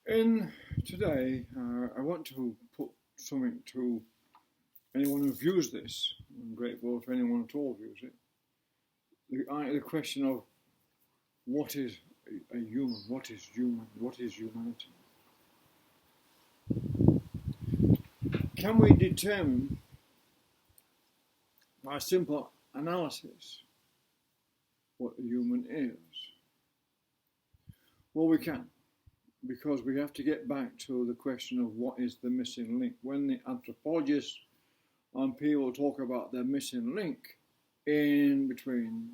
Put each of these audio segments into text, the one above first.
In today, I want to put something to anyone who views this. I'm grateful if anyone at all views it. The question of what is a human? What is human? What is humanity? Can we determine by simple analysis what a human is? Well, we can, because we have to get back to the question of what is the missing link. When the anthropologists and people talk about the missing link in between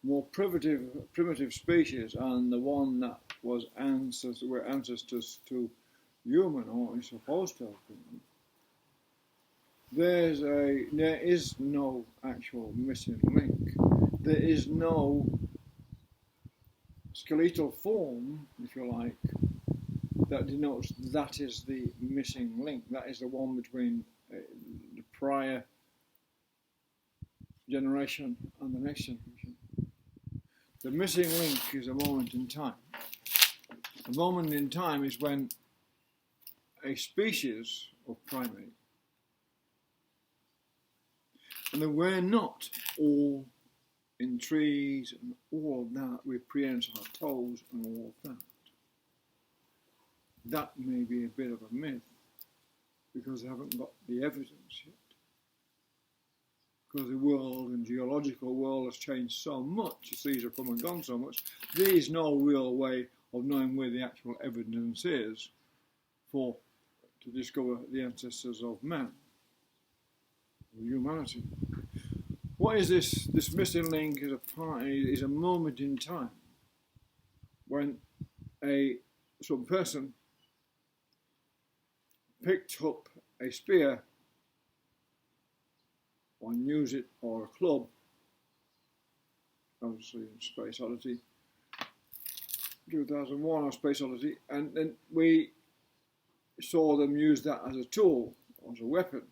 more primitive species and the one that was were ancestors to human, or is supposed to have been, there is no actual missing link. There is no skeletal form, if you like, that denotes that is the missing link. That is the one between the prior generation and the next generation. The missing link is a moment in time. A moment in time is when a species of primate, and then we're not all in trees and all of that with prehensile toes and all of that. That may be a bit of a myth because they haven't got the evidence yet. Because the world and geological world has changed so much, the seas have come and gone so much, there is no real way of knowing where the actual evidence is to discover the ancestors of man, or humanity. What is this? This missing link is a moment in time when some person picked up a spear or used it, or a club, obviously in Space Oddity, 2001 or Space Oddity, and then we saw them use that as a tool, as a weapon.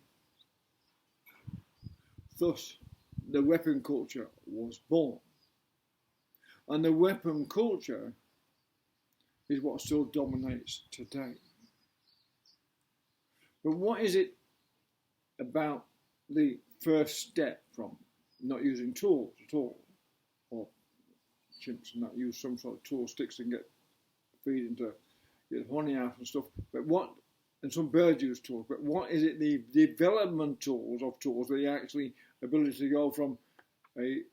Thus, the weapon culture was born. And the weapon culture is what still dominates today. But what is it about the first step from not using tools at all, or chimps and that use some sort of tool sticks and get honey out and stuff, and some birds use tools, but what is it, the development of tools, the actually ability to go from a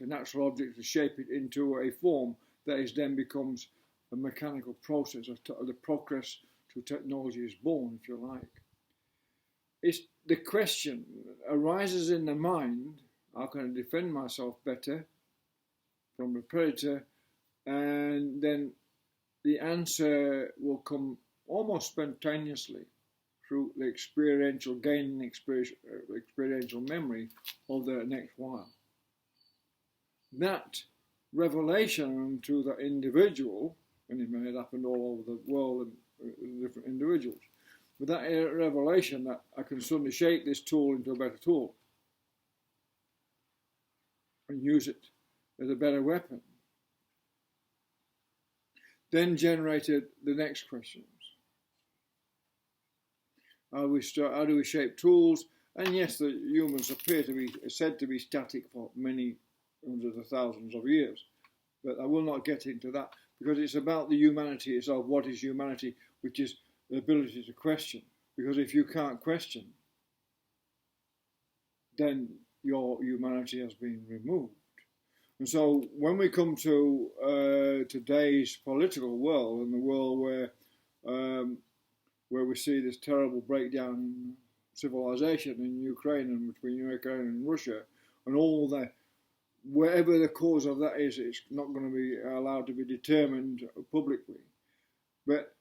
natural object, to shape it into a form that is then becomes a mechanical process, the progress to technology is born, if you like. The question arises in the mind, how can I defend myself better from the predator? And then the answer will come almost spontaneously through the gaining experiential memory of the next while. That revelation to the individual, and it may have happened all over the world and different individuals, but that revelation that I can suddenly shape this tool into a better tool and use it as a better weapon, then generated the next questions. How do we shape tools? And yes, the humans appear to be said to be static for many hundreds of thousands of years. But I will not get into that because it's about the humanity itself. What is humanity? Which is the ability to question. Because if you can't question, then your humanity has been removed. And so when we come to today's political world, and the world where we see this terrible breakdown in civilization in Ukraine and between Ukraine and Russia, and all that, wherever the cause of that is, it's not going to be allowed to be determined publicly. But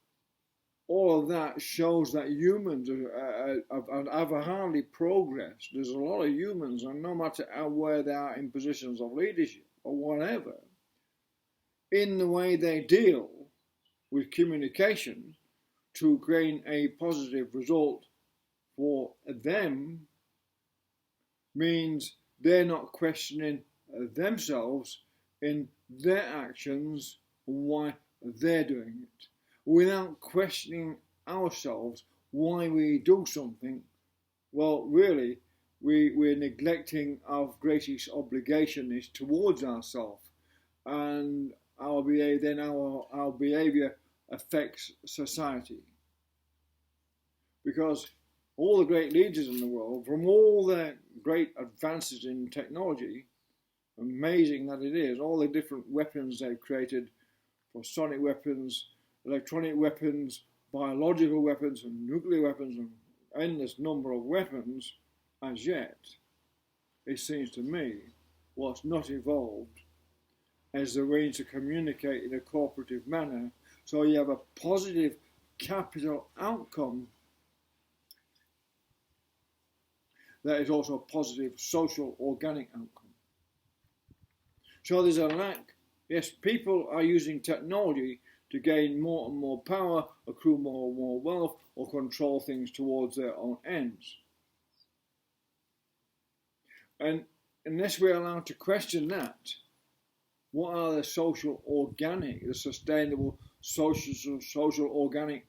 all of that shows that humans have hardly progressed. There's a lot of humans, and no matter where they are in positions of leadership or whatever, in the way they deal with communication to gain a positive result for them means they're not questioning themselves in their actions, why they're doing it, without questioning ourselves why we do something. Well, really, we're neglecting our greatest obligation is towards ourselves, and our behaviour affects society. Because all the great leaders in the world, from all their great advances in technology, amazing that it is, all the different weapons they've created, for sonic weapons, electronic weapons, biological weapons, and nuclear weapons, and endless number of weapons, as yet, it seems to me, what's not evolved is the way to communicate in a cooperative manner, so you have a positive capital outcome that is also a positive social organic outcome. So there's a lack. Yes, people are using technology to gain more and more power, accrue more and more wealth, or control things towards their own ends. And unless we're allowed to question that, what are the social organic, the sustainable social organic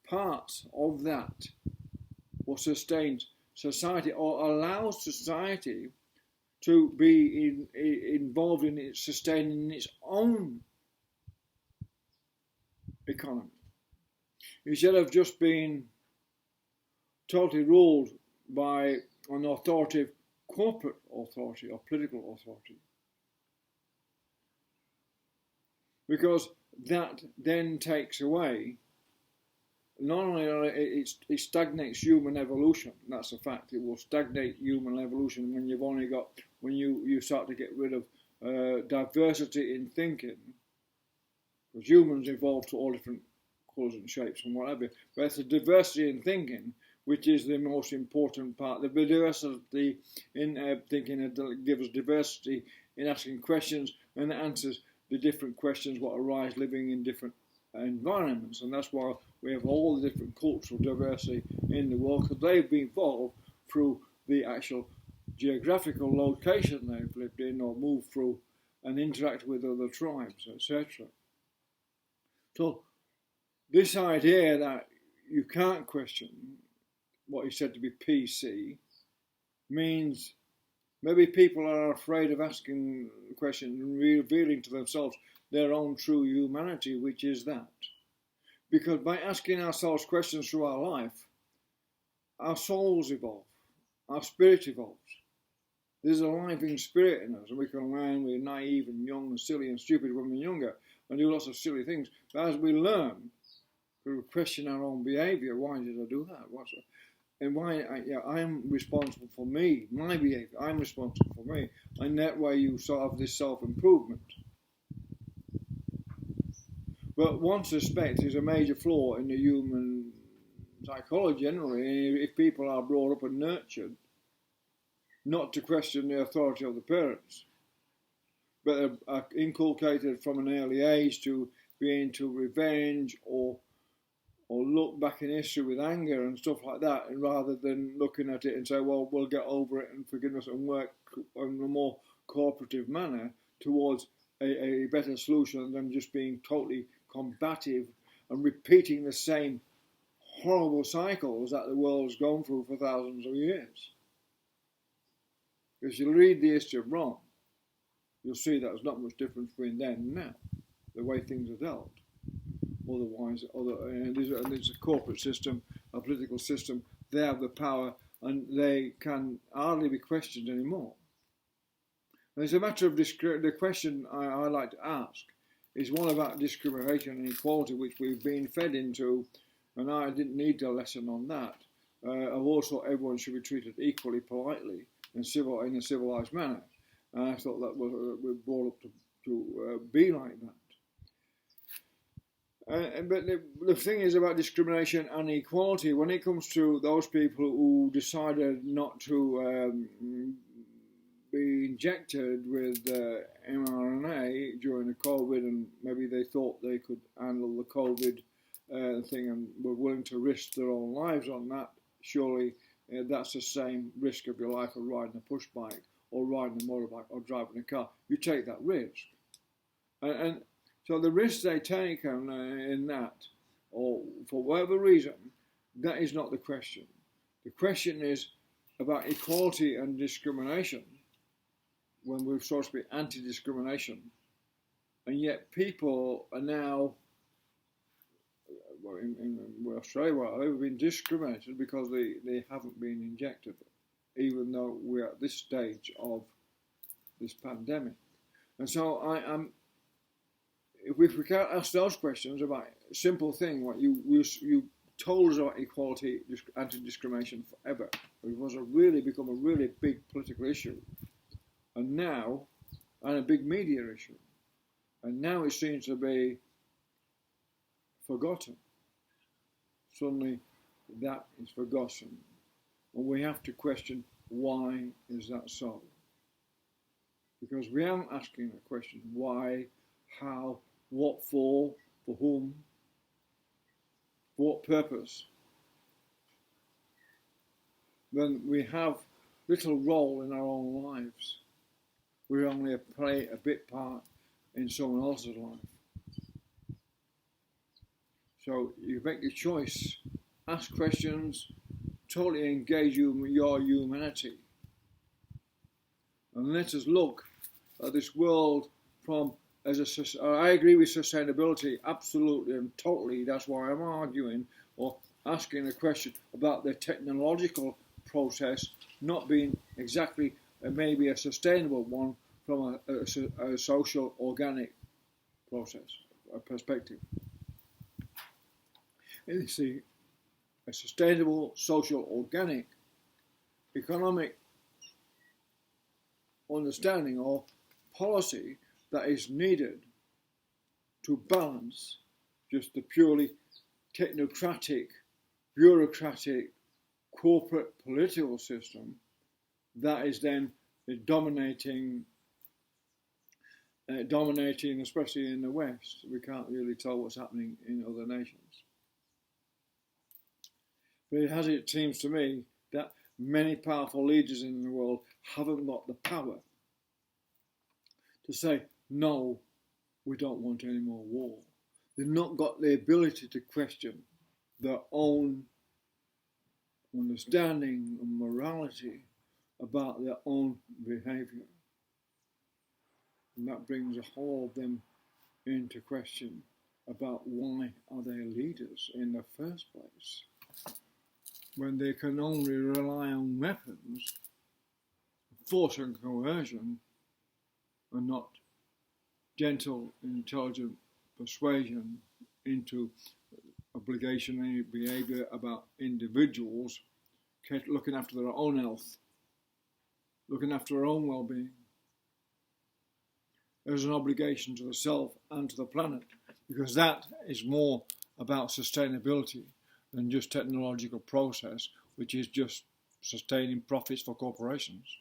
parts of that, what sustains society or allows society to be involved in it, sustaining its own economy, instead of just being totally ruled by an authoritative corporate authority or political authority. Because that then takes away, not only it stagnates human evolution, that's a fact, it will stagnate human evolution when you've only got, when you start to get rid of diversity in thinking, because humans evolve to all different colours and shapes and whatever, but it's the diversity in thinking which is the most important part. The diversity in thinking gives us diversity in asking questions and answers the different questions what arise living in different environments, and that's why we have all the different cultural diversity in the world, because they've been evolved through the actual geographical location they've lived in or moved through and interact with other tribes, etc. So this idea that you can't question what is said to be PC means maybe people are afraid of asking questions and revealing to themselves their own true humanity, which is that. Because by asking ourselves questions through our life, our souls evolve, our spirit evolves. There's a living spirit in us, and we can learn. We're naive and young and silly and stupid when we're younger and do lots of silly things. But as we learn, we question our own behaviour. Why did I do that? What's it? And why I am responsible for me, my behaviour. I'm responsible for me. And that way you sort of this self-improvement. But one suspects is a major flaw in the human psychology generally. If people are brought up and nurtured not to question the authority of the parents, but are inculcated from an early age to be into revenge or look back in history with anger and stuff like that, and rather than looking at it and say, well, we'll get over it and forgiveness and work in a more cooperative manner towards a better solution than just being totally combative and repeating the same horrible cycles that the world's gone through for thousands of years. If you read the history of Rome, you'll see that there's not much difference between then and now, the way things are dealt. Otherwise, there's a corporate system, a political system, they have the power and they can hardly be questioned anymore. And it's a matter of the question I like to ask is one about discrimination and equality, which we've been fed into, and I didn't need a lesson on that. Of also, everyone should be treated equally, politely, in a civilised manner. And I thought that was brought up to be like that. But the thing is about discrimination and equality, when it comes to those people who decided not to be injected with mRNA during the COVID, and maybe they thought they could handle the COVID thing and were willing to risk their own lives on that, surely that's the same risk of your life of riding a push bike or riding a motorbike or driving a car. You take that risk. And So the risks they take in that, or for whatever reason, that is not the question. The question is about equality and discrimination, when we're supposed to be anti-discrimination, and yet people are now, in Australia, they've been discriminated because they haven't been injected, even though we're at this stage of this pandemic. And so if we can't ask those questions about a simple thing, what you told us about equality, anti-discrimination forever, it was become a really big political issue, and a big media issue, and now it seems to be forgotten. Suddenly, that is forgotten, and we have to question, why is that so? Because we aren't asking the question why, how, what for whom, for what purpose. Then we have little role in our own lives. We only play a bit part in someone else's life. So you make your choice, ask questions, totally engage your humanity. And let us look at this world from, I agree with sustainability, absolutely and totally, that's why I'm arguing, or asking a question about the technological process not being exactly maybe a sustainable one from a social organic process, a perspective. You see, a sustainable social organic economic understanding or policy that is needed to balance just the purely technocratic, bureaucratic, corporate political system that is then dominating, especially in the West. We can't really tell what's happening in other nations. But it seems to me that many powerful leaders in the world haven't got the power to say, no, we don't want any more war. They've not got the ability to question their own understanding and morality about their own behaviour. And that brings a whole of them into question about why are they leaders in the first place, when they can only rely on weapons, force and coercion, and not gentle, intelligent persuasion into obligation behaviour about individuals looking after their own health, looking after their own well-being. There's an obligation to the self and to the planet, because that is more about sustainability than just technological process, which is just sustaining profits for corporations.